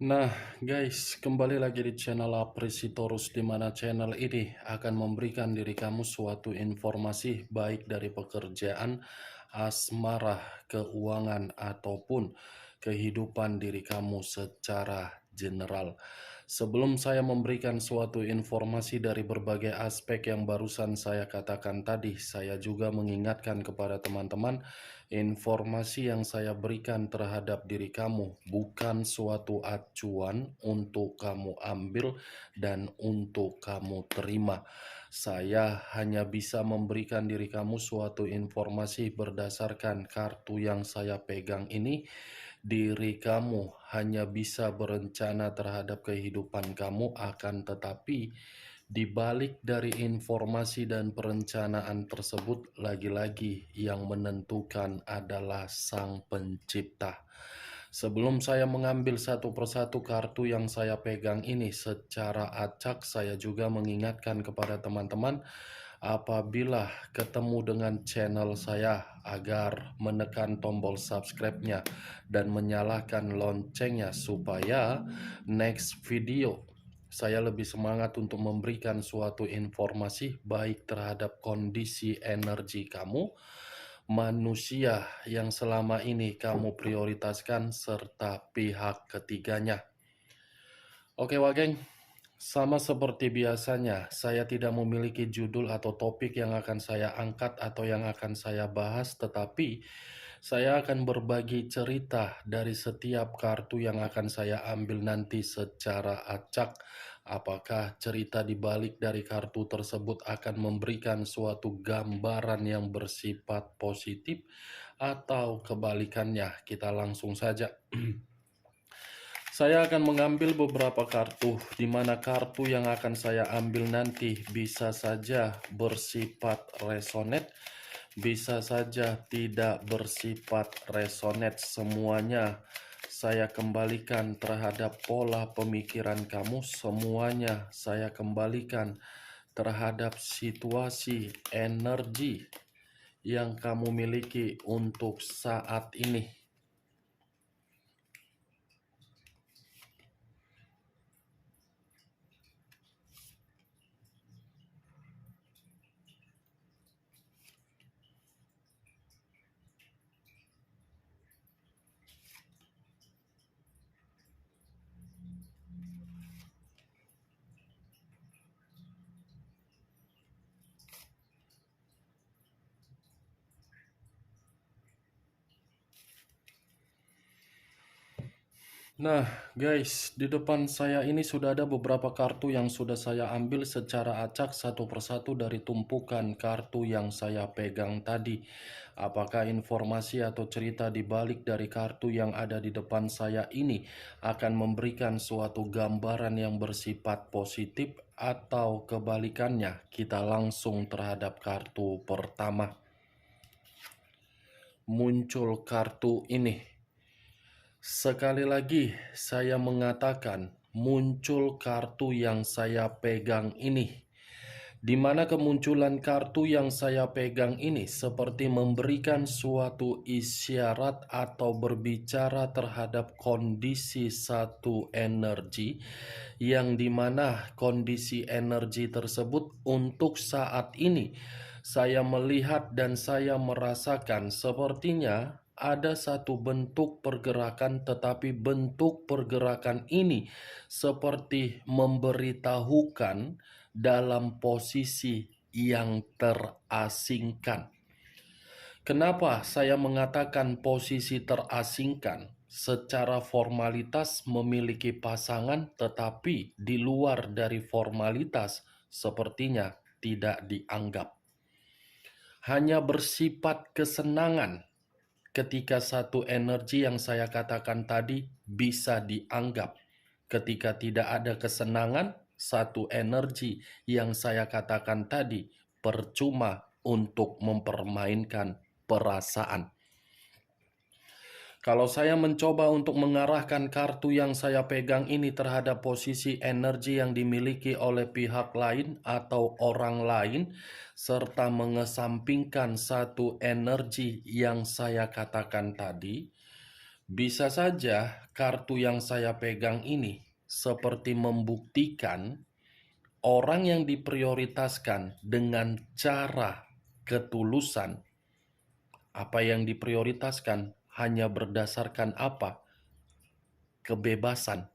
Nah, guys, kembali lagi di channel Apresitorus, di mana channel ini akan memberikan diri kamu suatu informasi baik dari pekerjaan, asmara, keuangan, ataupun kehidupan diri kamu secara general. Sebelum saya memberikan suatu informasi dari berbagai aspek yang barusan saya katakan tadi, saya juga mengingatkan kepada teman-teman, informasi yang saya berikan terhadap diri kamu bukan suatu acuan untuk kamu ambil dan untuk kamu terima. Saya hanya bisa memberikan diri kamu suatu informasi berdasarkan kartu yang saya pegang ini. Diri kamu hanya bisa berencana terhadap kehidupan kamu, akan tetapi di balik dari informasi dan perencanaan tersebut, lagi-lagi yang menentukan adalah Sang Pencipta. Sebelum saya mengambil satu persatu kartu yang saya pegang ini secara acak, saya juga mengingatkan kepada teman-teman, apabila ketemu dengan channel saya, agar menekan tombol subscribe-nya dan menyalakan loncengnya supaya next video saya lebih semangat untuk memberikan suatu informasi baik terhadap kondisi energi kamu, manusia yang selama ini kamu prioritaskan, serta pihak ketiganya. Oke, Wageng. Sama seperti biasanya, saya tidak memiliki judul atau topik yang akan saya angkat atau yang akan saya bahas, tetapi saya akan berbagi cerita dari setiap kartu yang akan saya ambil nanti secara acak. Apakah cerita di balik dari kartu tersebut akan memberikan suatu gambaran yang bersifat positif atau kebalikannya? Kita langsung saja. Saya akan mengambil beberapa kartu, di mana kartu yang akan saya ambil nanti bisa saja bersifat resonet, bisa saja tidak bersifat resonet. Semuanya saya kembalikan terhadap pola pemikiran kamu, semuanya saya kembalikan terhadap situasi energi yang kamu miliki untuk saat ini. Nah, guys, di depan saya ini sudah ada beberapa kartu yang sudah saya ambil secara acak satu persatu dari tumpukan kartu yang saya pegang tadi. Apakah informasi atau cerita di balik dari kartu yang ada di depan saya ini akan memberikan suatu gambaran yang bersifat positif atau kebalikannya? Kita langsung terhadap kartu pertama. Muncul kartu ini. Sekali lagi saya mengatakan, muncul kartu yang saya pegang ini, di mana kemunculan kartu yang saya pegang ini seperti memberikan suatu isyarat atau berbicara terhadap kondisi satu energi, yang dimana kondisi energi tersebut untuk saat ini saya melihat dan saya merasakan sepertinya ada satu bentuk pergerakan, tetapi bentuk pergerakan ini seperti memberitahukan dalam posisi yang terasingkan. Kenapa saya mengatakan posisi terasingkan? Secara formalitas memiliki pasangan, tetapi di luar dari formalitas sepertinya tidak dianggap. Hanya bersifat kesenangan ketika satu energi yang saya katakan tadi bisa dianggap. Ketika tidak ada kesenangan, satu energi yang saya katakan tadi percuma untuk mempermainkan perasaan. Kalau saya mencoba untuk mengarahkan kartu yang saya pegang ini terhadap posisi energi yang dimiliki oleh pihak lain atau orang lain, serta mengesampingkan satu energi yang saya katakan tadi, Bisa saja kartu yang saya pegang ini seperti membuktikan orang yang diprioritaskan dengan cara ketulusan. Apa yang diprioritaskan hanya berdasarkan apa? Kebebasan.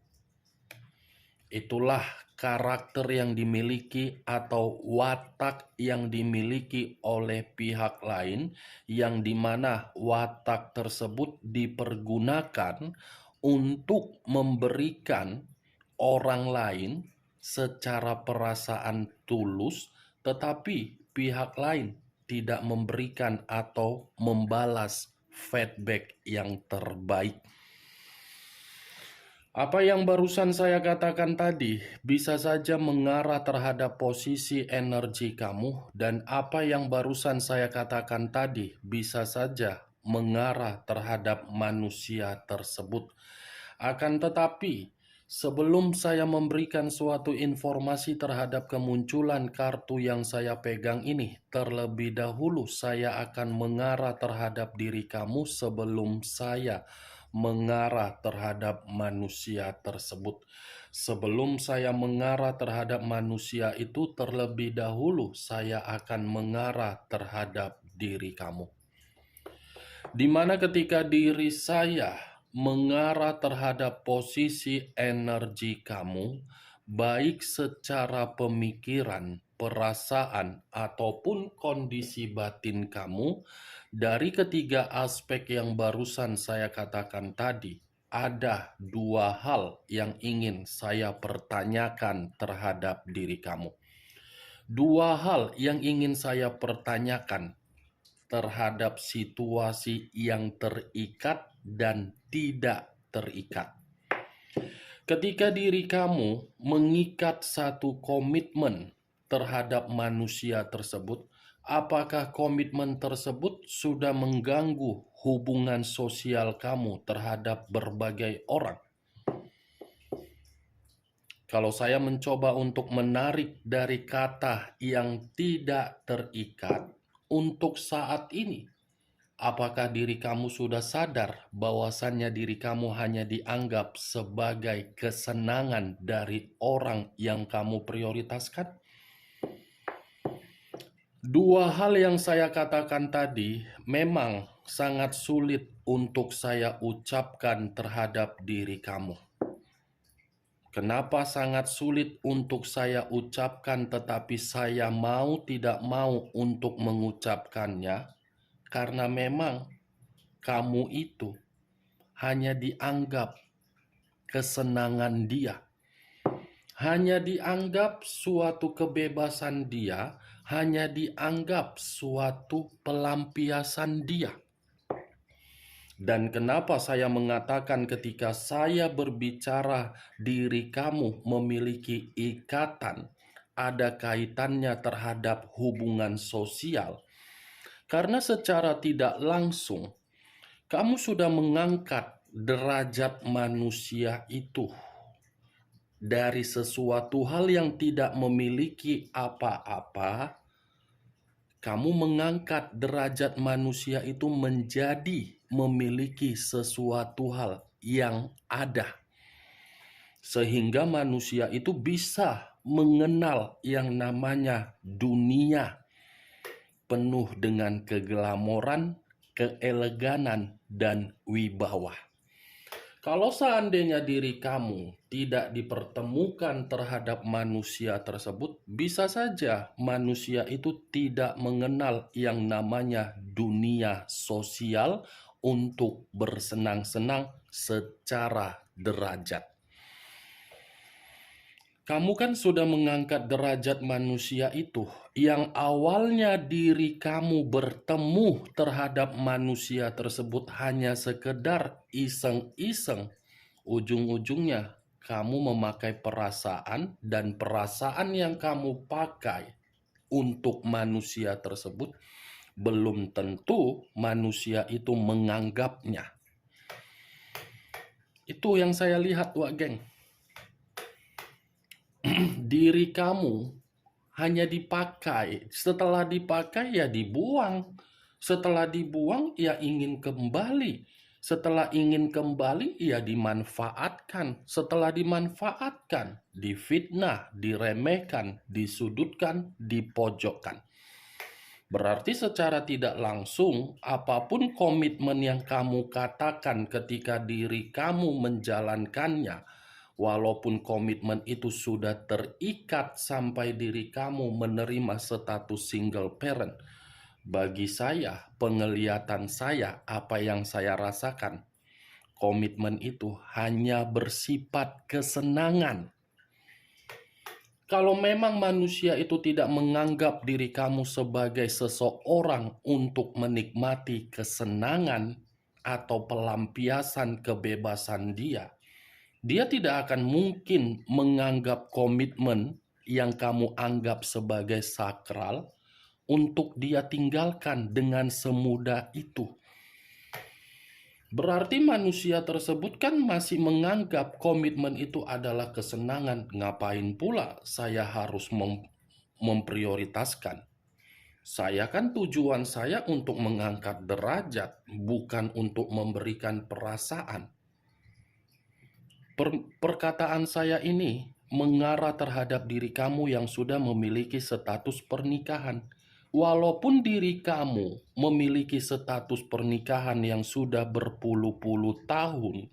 Itulah karakter yang dimiliki atau watak yang dimiliki oleh pihak lain, yang dimana watak tersebut dipergunakan untuk memberikan orang lain secara perasaan tulus, tetapi pihak lain tidak memberikan atau membalas feedback yang terbaik. Apa yang barusan saya katakan tadi bisa saja mengarah terhadap posisi energi kamu, dan apa yang barusan saya katakan tadi bisa saja mengarah terhadap manusia tersebut. Akan tetapi, sebelum saya memberikan suatu informasi terhadap kemunculan kartu yang saya pegang ini, terlebih dahulu saya akan mengarah terhadap diri kamu sebelum saya mengarah terhadap manusia tersebut. Sebelum saya mengarah terhadap manusia itu, terlebih dahulu saya akan mengarah terhadap diri kamu. Di mana ketika diri saya mengarah terhadap posisi energi kamu, baik secara pemikiran, perasaan, ataupun kondisi batin kamu, dari ketiga aspek yang barusan saya katakan tadi, ada dua hal yang ingin saya pertanyakan terhadap diri kamu. Dua hal yang ingin saya pertanyakan terhadap situasi yang terikat dan tidak terikat. Ketika diri kamu mengikat satu komitmen terhadap manusia tersebut, apakah komitmen tersebut sudah mengganggu hubungan sosial kamu terhadap berbagai orang? Kalau saya mencoba untuk menarik dari kata yang tidak terikat, untuk saat ini, apakah diri kamu sudah sadar bahwasannya diri kamu hanya dianggap sebagai kesenangan dari orang yang kamu prioritaskan? Dua hal yang saya katakan tadi memang sangat sulit untuk saya ucapkan terhadap diri kamu. Kenapa sangat sulit untuk saya ucapkan, tetapi saya mau tidak mau untuk mengucapkannya? Karena memang kamu itu hanya dianggap kesenangan dia, hanya dianggap suatu kebebasan dia, hanya dianggap suatu pelampiasan dia. Dan kenapa saya mengatakan ketika saya berbicara diri kamu memiliki ikatan, ada kaitannya terhadap hubungan sosial? Karena secara tidak langsung, kamu sudah mengangkat derajat manusia itu dari sesuatu hal yang tidak memiliki apa-apa. Kamu mengangkat derajat manusia itu menjadi memiliki sesuatu hal yang ada. Sehingga manusia itu bisa mengenal yang namanya dunia penuh dengan keglamoran, keeleganan, dan wibawa. Kalau seandainya diri kamu tidak dipertemukan terhadap manusia tersebut, bisa saja manusia itu tidak mengenal yang namanya dunia sosial untuk bersenang-senang secara derajat. Kamu kan sudah mengangkat derajat manusia itu, yang awalnya diri kamu bertemu terhadap manusia tersebut hanya sekedar iseng-iseng. Ujung-ujungnya kamu memakai perasaan, dan perasaan yang kamu pakai untuk manusia tersebut belum tentu manusia itu menganggapnya. Itu yang saya lihat, Wak Geng. Diri kamu hanya dipakai, setelah dipakai ya dibuang, setelah dibuang ya ingin kembali, Setelah ingin kembali, ia dimanfaatkan. Setelah dimanfaatkan, difitnah, diremehkan, disudutkan, dipojokkan. Berarti secara tidak langsung, apapun komitmen yang kamu katakan ketika diri kamu menjalankannya, walaupun komitmen itu sudah terikat sampai diri kamu menerima status single parent, bagi saya, penglihatan saya, apa yang saya rasakan, komitmen itu hanya bersifat kesenangan. Kalau memang manusia itu tidak menganggap diri kamu sebagai seseorang untuk menikmati kesenangan atau pelampiasan kebebasan dia, dia tidak akan mungkin menganggap komitmen yang kamu anggap sebagai sakral untuk dia tinggalkan dengan semudah itu. Berarti manusia tersebut kan masih menganggap komitmen itu adalah kesenangan. Ngapain pula saya harus memprioritaskan? Saya kan tujuan saya untuk mengangkat derajat, bukan untuk memberikan perasaan. Perkataan saya ini mengarah terhadap diri kamu yang sudah memiliki status pernikahan. Walaupun diri kamu memiliki status pernikahan yang sudah berpuluh-puluh tahun,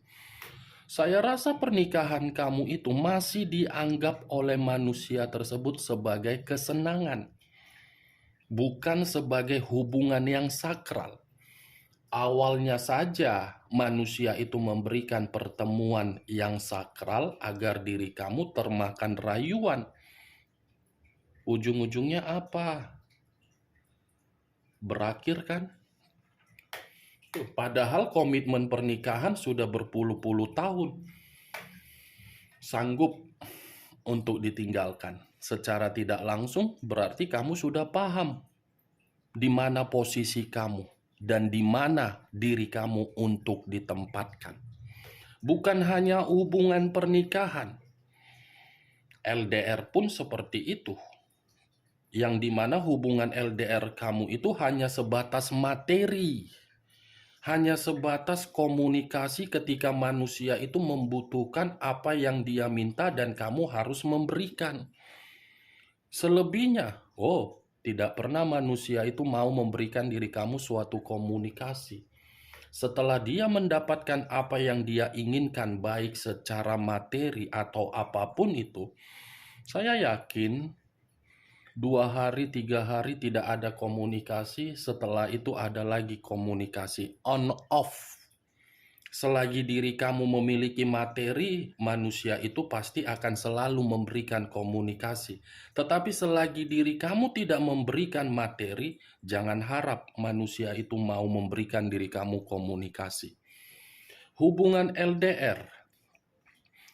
saya rasa pernikahan kamu itu masih dianggap oleh manusia tersebut sebagai kesenangan, bukan sebagai hubungan yang sakral. Awalnya saja manusia itu memberikan pertemuan yang sakral agar diri kamu termakan rayuan. Ujung-ujungnya apa? Berakhir kan? Padahal komitmen pernikahan sudah berpuluh-puluh tahun. Sanggup untuk ditinggalkan. Secara tidak langsung berarti kamu sudah paham di mana posisi kamu dan di mana diri kamu untuk ditempatkan. Bukan hanya hubungan pernikahan, LDR pun seperti itu. Yang dimana hubungan LDR kamu itu hanya sebatas materi, hanya sebatas komunikasi ketika manusia itu membutuhkan apa yang dia minta dan kamu harus memberikan. Selebihnya, tidak pernah manusia itu mau memberikan diri kamu suatu komunikasi. Setelah dia mendapatkan apa yang dia inginkan, baik secara materi atau apapun itu, saya yakin 2 hari, 3 hari tidak ada komunikasi, setelah itu ada lagi komunikasi on-off. Selagi diri kamu memiliki materi, manusia itu pasti akan selalu memberikan komunikasi. Tetapi selagi diri kamu tidak memberikan materi, jangan harap manusia itu mau memberikan diri kamu komunikasi. Hubungan LDR,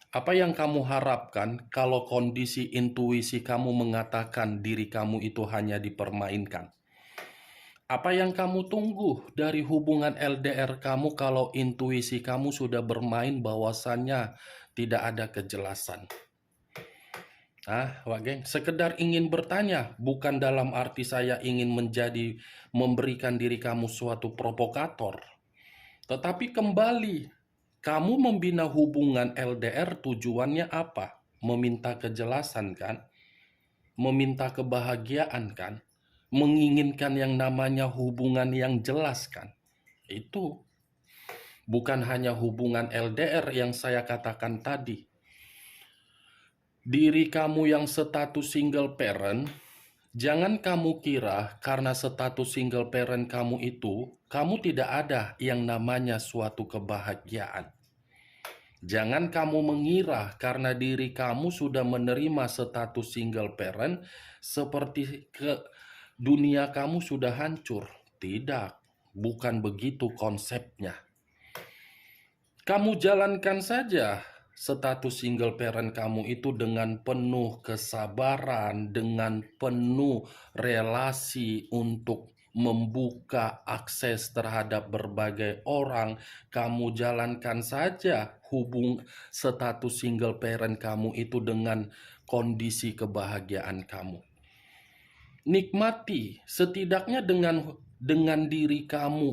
apa yang kamu harapkan kalau kondisi intuisi kamu mengatakan diri kamu itu hanya dipermainkan? Apa yang kamu tunggu dari hubungan LDR kamu kalau intuisi kamu sudah bermain bahwasannya tidak ada kejelasan? Wak geng, sekedar ingin bertanya, bukan dalam arti saya ingin memberikan diri kamu suatu provokator. Tetapi kembali, kamu membina hubungan LDR tujuannya apa? Meminta kejelasan kan? Meminta kebahagiaan kan? Menginginkan yang namanya hubungan yang jelas kan? Itu bukan hanya hubungan LDR yang saya katakan tadi. Diri kamu yang status single parent, jangan kamu kira karena status single parent kamu itu, kamu tidak ada yang namanya suatu kebahagiaan. Jangan kamu mengira karena diri kamu sudah menerima status single parent, seperti dunia kamu sudah hancur. Tidak, bukan begitu konsepnya. Kamu jalankan saja status single parent kamu itu dengan penuh kesabaran, dengan penuh relasi untuk membuka akses terhadap berbagai orang. Kamu jalankan saja status single parent kamu itu dengan kondisi kebahagiaan kamu. Nikmati setidaknya dengan diri kamu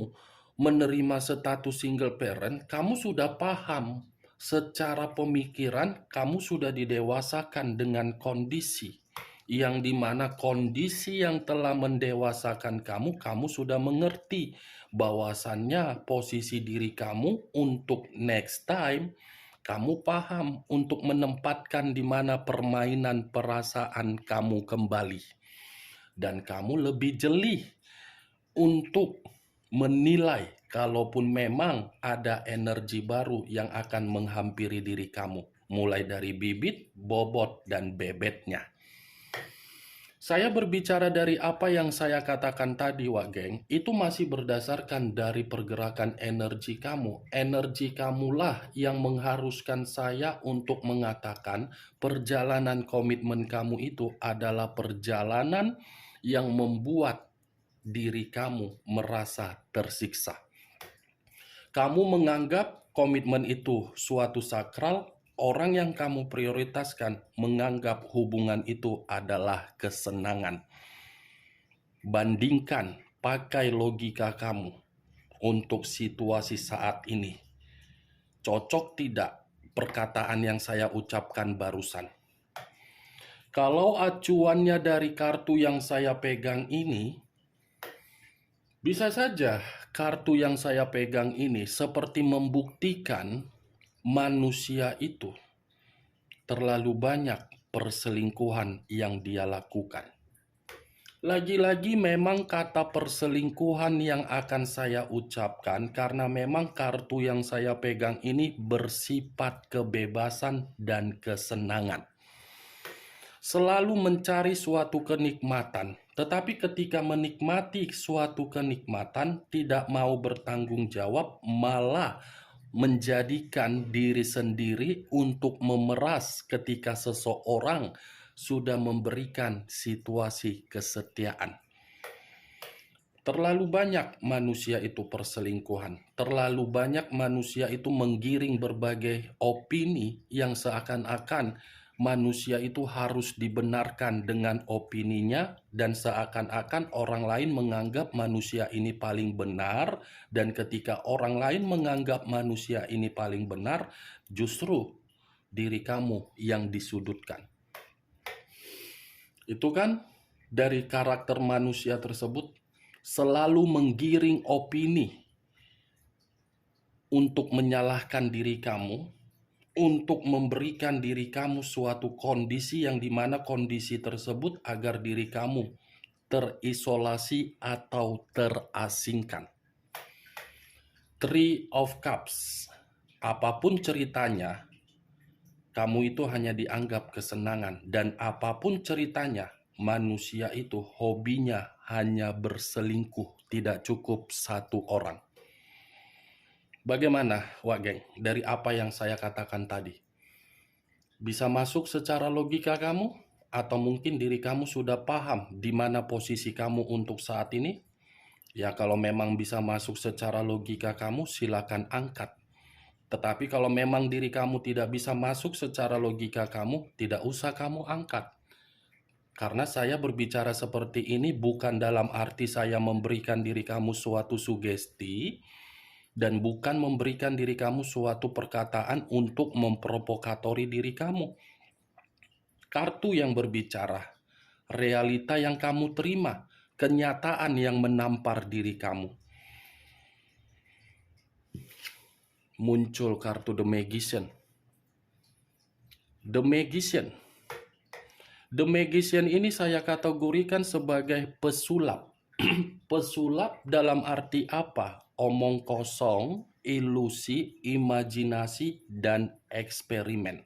menerima status single parent, kamu sudah paham secara pemikiran, kamu sudah didewasakan dengan kondisi yang dimana kondisi yang telah mendewasakan kamu, kamu sudah mengerti bahwasannya posisi diri kamu untuk next time, kamu paham untuk menempatkan di mana permainan perasaan kamu kembali. Dan kamu lebih jeli untuk menilai kalaupun memang ada energi baru yang akan menghampiri diri kamu, mulai dari bibit, bobot, dan bebetnya. Saya berbicara dari apa yang saya katakan tadi, Wak Geng, itu masih berdasarkan dari pergerakan energi kamu. Energi kamulah yang mengharuskan saya untuk mengatakan perjalanan komitmen kamu itu adalah perjalanan yang membuat diri kamu merasa tersiksa. Kamu menganggap komitmen itu suatu sakral, orang yang kamu prioritaskan menganggap hubungan itu adalah kesenangan. Bandingkan, pakai logika kamu untuk situasi saat ini. Cocok tidak perkataan yang saya ucapkan barusan? Kalau acuannya dari kartu yang saya pegang ini, bisa saja kartu yang saya pegang ini seperti membuktikan manusia itu terlalu banyak perselingkuhan yang dia lakukan. Lagi-lagi memang kata perselingkuhan yang akan saya ucapkan karena memang kartu yang saya pegang ini bersifat kebebasan dan kesenangan. Selalu mencari suatu kenikmatan, tetapi ketika menikmati suatu kenikmatan tidak mau bertanggung jawab, malah menjadikan diri sendiri untuk memeras ketika seseorang sudah memberikan situasi kesetiaan. Terlalu banyak manusia itu perselingkuhan. Terlalu banyak manusia itu menggiring berbagai opini yang seakan-akan manusia itu harus dibenarkan dengan opininya, dan seakan-akan orang lain menganggap manusia ini paling benar, dan ketika orang lain menganggap manusia ini paling benar, justru diri kamu yang disudutkan. Itu kan dari karakter manusia tersebut selalu menggiring opini untuk menyalahkan diri kamu, untuk memberikan diri kamu suatu kondisi yang dimana kondisi tersebut agar diri kamu terisolasi atau terasingkan. Three of Cups, apapun ceritanya, kamu itu hanya dianggap kesenangan, dan apapun ceritanya, manusia itu hobinya hanya berselingkuh, tidak cukup satu orang. Bagaimana, Wak Geng, dari apa yang saya katakan tadi? Bisa masuk secara logika kamu? Atau mungkin diri kamu sudah paham di mana posisi kamu untuk saat ini? Ya, kalau memang bisa masuk secara logika kamu, silakan angkat. Tetapi kalau memang diri kamu tidak bisa masuk secara logika kamu, tidak usah kamu angkat. Karena saya berbicara seperti ini bukan dalam arti saya memberikan diri kamu suatu sugesti, dan bukan memberikan diri kamu suatu perkataan untuk memprovokatori diri kamu. Kartu yang berbicara, realita yang kamu terima, kenyataan yang menampar diri kamu. Muncul kartu The Magician. The Magician. The Magician ini saya kategorikan sebagai pesulap. Pesulap dalam arti apa? Omong kosong, ilusi, imajinasi, dan eksperimen.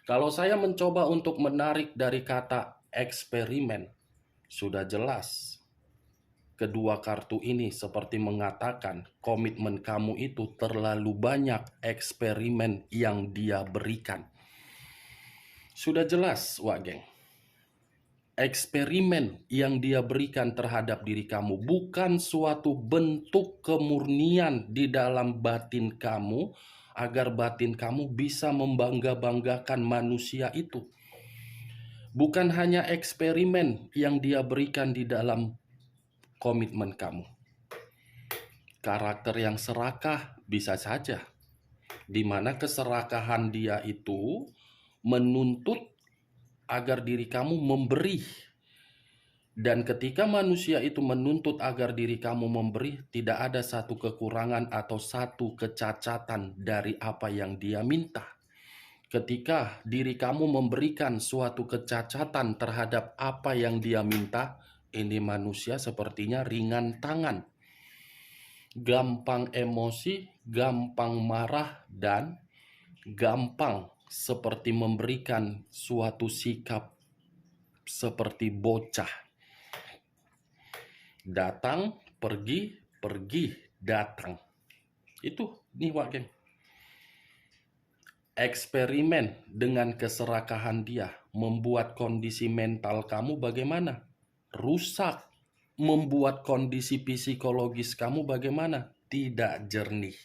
Kalau saya mencoba untuk menarik dari kata eksperimen, sudah jelas. Kedua kartu ini seperti mengatakan komitmen kamu itu terlalu banyak eksperimen yang dia berikan. Sudah jelas, Wak Geng. Eksperimen yang dia berikan terhadap diri kamu bukan suatu bentuk kemurnian di dalam batin kamu agar batin kamu bisa membangga-banggakan manusia itu. Bukan hanya eksperimen yang dia berikan di dalam komitmen kamu, karakter yang serakah, bisa saja. Di mana keserakahan dia itu menuntut agar diri kamu memberi. Dan ketika manusia itu menuntut agar diri kamu memberi, tidak ada satu kekurangan atau satu kecacatan dari apa yang dia minta. Ketika diri kamu memberikan suatu kecacatan terhadap apa yang dia minta, ini manusia sepertinya ringan tangan, gampang emosi, gampang marah, dan gampang seperti memberikan suatu sikap seperti bocah. Datang, pergi, pergi, datang. Itu nih Wak Geng. Eksperimen dengan keserakahan dia membuat kondisi mental kamu bagaimana? Rusak. Membuat kondisi psikologis kamu bagaimana? Tidak jernih.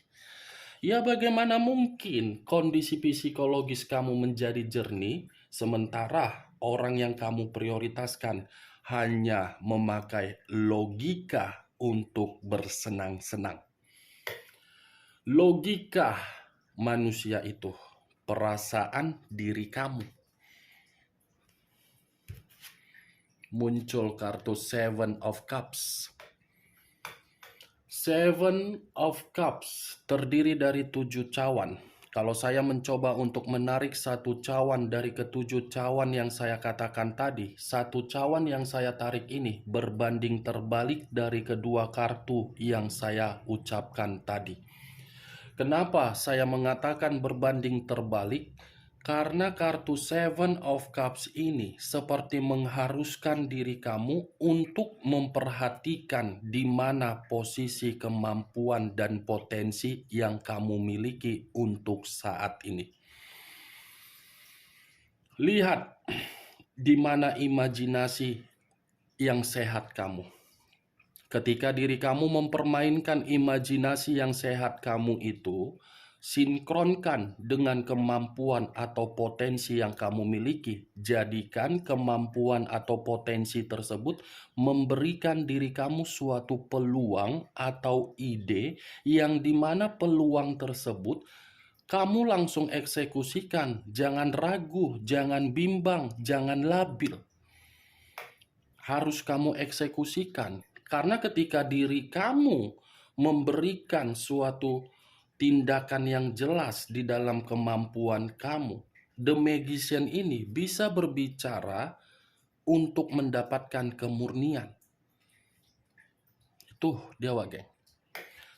Ya bagaimana mungkin kondisi psikologis kamu menjadi jernih sementara orang yang kamu prioritaskan hanya memakai logika untuk bersenang-senang. Logika manusia itu, perasaan diri kamu. Muncul kartu Seven of Cups. Seven of Cups terdiri dari 7 cawan. Kalau saya mencoba untuk menarik satu cawan dari ketujuh cawan yang saya katakan tadi, satu cawan yang saya tarik ini berbanding terbalik dari kedua kartu yang saya ucapkan tadi. Kenapa saya mengatakan berbanding terbalik? Karena kartu Seven of Cups ini seperti mengharuskan diri kamu untuk memperhatikan di mana posisi kemampuan dan potensi yang kamu miliki untuk saat ini. Lihat di mana imajinasi yang sehat kamu. Ketika diri kamu mempermainkan imajinasi yang sehat kamu itu, sinkronkan dengan kemampuan atau potensi yang kamu miliki. Jadikan kemampuan atau potensi tersebut memberikan diri kamu suatu peluang atau ide yang dimana peluang tersebut kamu langsung eksekusikan. Jangan ragu, jangan bimbang, jangan labil. Harus kamu eksekusikan. Karena ketika diri kamu memberikan suatu tindakan yang jelas di dalam kemampuan kamu, The Magician ini bisa berbicara untuk mendapatkan kemurnian. Itu dia Wak Geng.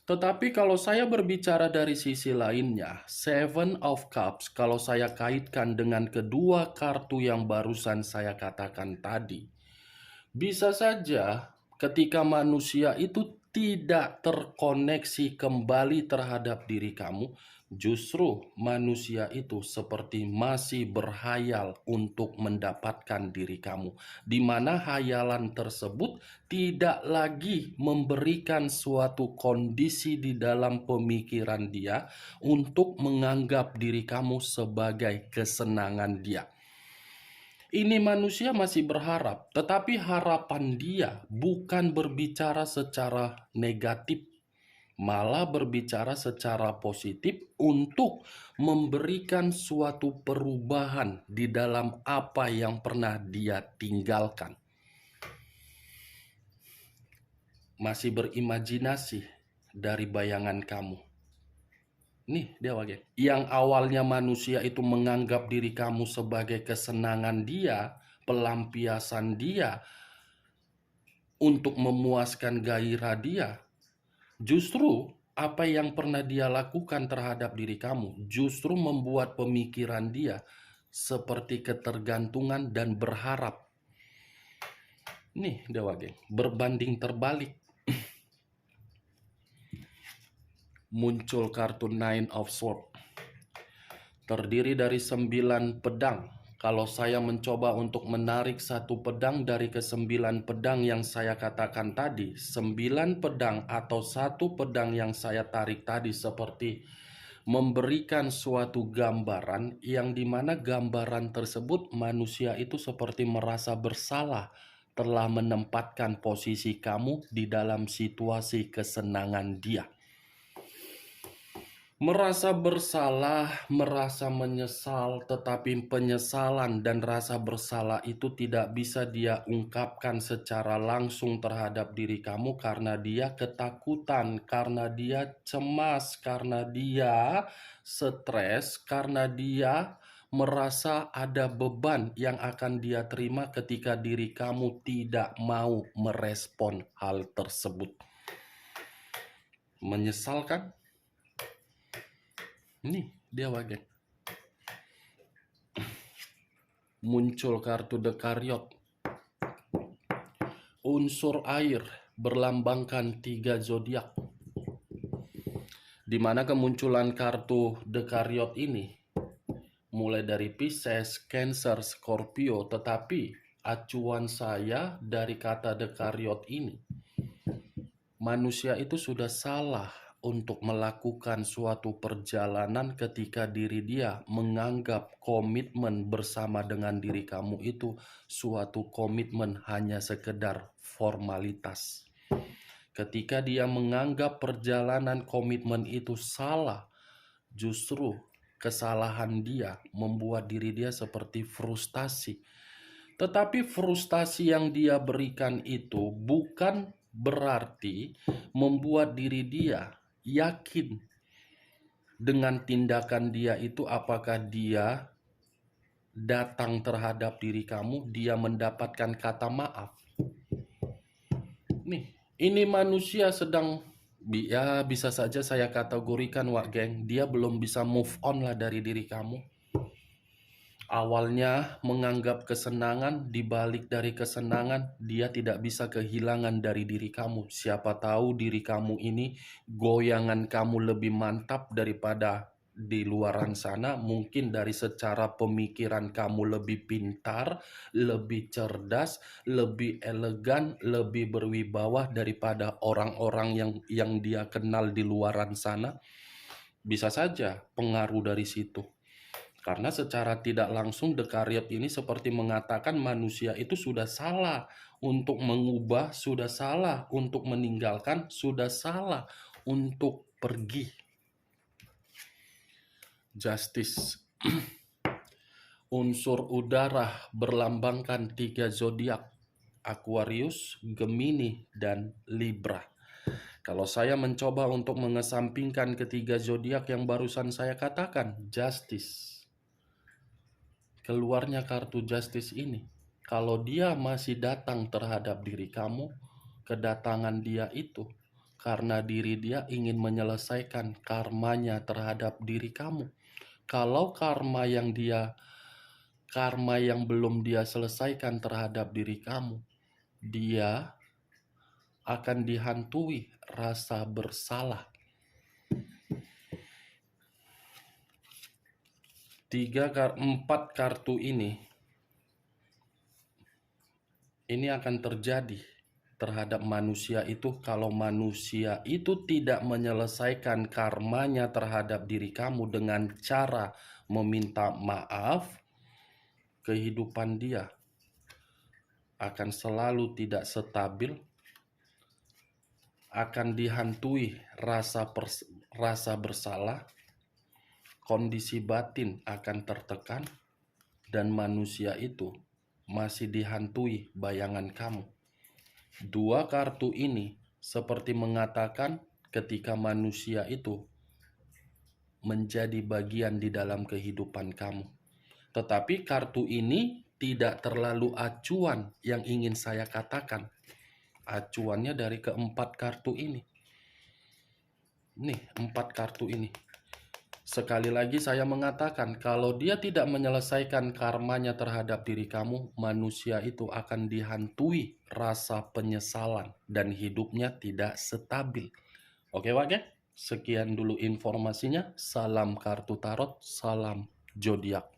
Tetapi kalau saya berbicara dari sisi lainnya, Seven of Cups, kalau saya kaitkan dengan kedua kartu yang barusan saya katakan tadi, bisa saja ketika manusia itu tidak terkoneksi kembali terhadap diri kamu, justru manusia itu seperti masih berhayal untuk mendapatkan diri kamu, di mana hayalan tersebut tidak lagi memberikan suatu kondisi di dalam pemikiran dia untuk menganggap diri kamu sebagai kesenangan dia. Ini manusia masih berharap, tetapi harapan dia bukan berbicara secara negatif, malah berbicara secara positif untuk memberikan suatu perubahan di dalam apa yang pernah dia tinggalkan. Masih berimajinasi dari bayangan kamu. Nih dia Wak Geng. Yang awalnya manusia itu menganggap diri kamu sebagai kesenangan dia, pelampiasan dia, untuk memuaskan gairah dia. Justru apa yang pernah dia lakukan terhadap diri kamu justru membuat pemikiran dia seperti ketergantungan dan berharap. Nih dia Wak Geng, berbanding terbalik. Muncul kartu Nine of Swords. Terdiri dari 9 pedang. Kalau saya mencoba untuk menarik satu pedang dari ke-9 pedang yang saya katakan tadi, 9 pedang atau satu pedang yang saya tarik tadi seperti memberikan suatu gambaran yang dimana gambaran tersebut manusia itu seperti merasa bersalah telah menempatkan posisi kamu di dalam situasi kesenangan dia. Merasa bersalah, merasa menyesal, tetapi penyesalan dan rasa bersalah itu tidak bisa dia ungkapkan secara langsung terhadap diri kamu karena dia ketakutan, karena dia cemas, karena dia stres, karena dia merasa ada beban yang akan dia terima ketika diri kamu tidak mau merespon hal tersebut. Menyesalkan? Nih, dia wagen. Muncul kartu Dekariot. Unsur air berlambangkan 3 zodiak. Di mana kemunculan kartu Dekariot ini mulai dari Pisces, Cancer, Scorpio, tetapi acuan saya dari kata Dekariot ini, manusia itu sudah salah untuk melakukan suatu perjalanan ketika diri dia menganggap komitmen bersama dengan diri kamu itu suatu komitmen hanya sekedar formalitas. Ketika dia menganggap perjalanan komitmen itu salah, justru kesalahan dia membuat diri dia seperti frustasi. Tetapi frustasi yang dia berikan itu bukan berarti membuat diri dia yakin dengan tindakan dia itu, apakah dia datang terhadap diri kamu, dia mendapatkan kata maaf. Nih, ini manusia sedang, ya bisa saja saya kategorikan Wak Geng, dia belum bisa move on lah dari diri kamu. Awalnya menganggap kesenangan, dibalik dari kesenangan, dia tidak bisa kehilangan dari diri kamu. Siapa tahu diri kamu ini, goyangan kamu lebih mantap daripada di luaran sana. Mungkin dari secara pemikiran kamu lebih pintar, lebih cerdas, lebih elegan, lebih berwibawa daripada orang-orang yang dia kenal di luaran sana. Bisa saja pengaruh dari situ. Karena secara tidak langsung Dekariot ini seperti mengatakan manusia itu sudah salah untuk mengubah, sudah salah untuk meninggalkan, sudah salah untuk pergi. Justice. Unsur udara berlambangkan 3 zodiak, Aquarius, Gemini, dan Libra. Kalau saya mencoba untuk mengesampingkan ketiga zodiak yang barusan saya katakan, Justice. Keluarnya kartu Justice ini, kalau dia masih datang terhadap diri kamu, kedatangan dia itu karena diri dia ingin menyelesaikan karmanya terhadap diri kamu. Kalau karma yang belum dia selesaikan terhadap diri kamu, dia akan dihantui rasa bersalah. 4 kartu ini akan terjadi terhadap manusia itu kalau manusia itu tidak menyelesaikan karmanya terhadap diri kamu dengan cara meminta maaf. Kehidupan dia akan selalu tidak stabil, akan dihantui rasa bersalah, kondisi batin akan tertekan, dan manusia itu masih dihantui bayangan kamu. 2 kartu ini seperti mengatakan ketika manusia itu menjadi bagian di dalam kehidupan kamu. Tetapi kartu ini tidak terlalu acuan yang ingin saya katakan. Acuannya dari keempat kartu ini. Nih, 4 kartu ini. Sekali lagi saya mengatakan, kalau dia tidak menyelesaikan karmanya terhadap diri kamu, manusia itu akan dihantui rasa penyesalan dan hidupnya tidak stabil. Oke, Wak? Sekian dulu informasinya. Salam kartu tarot, salam zodiak.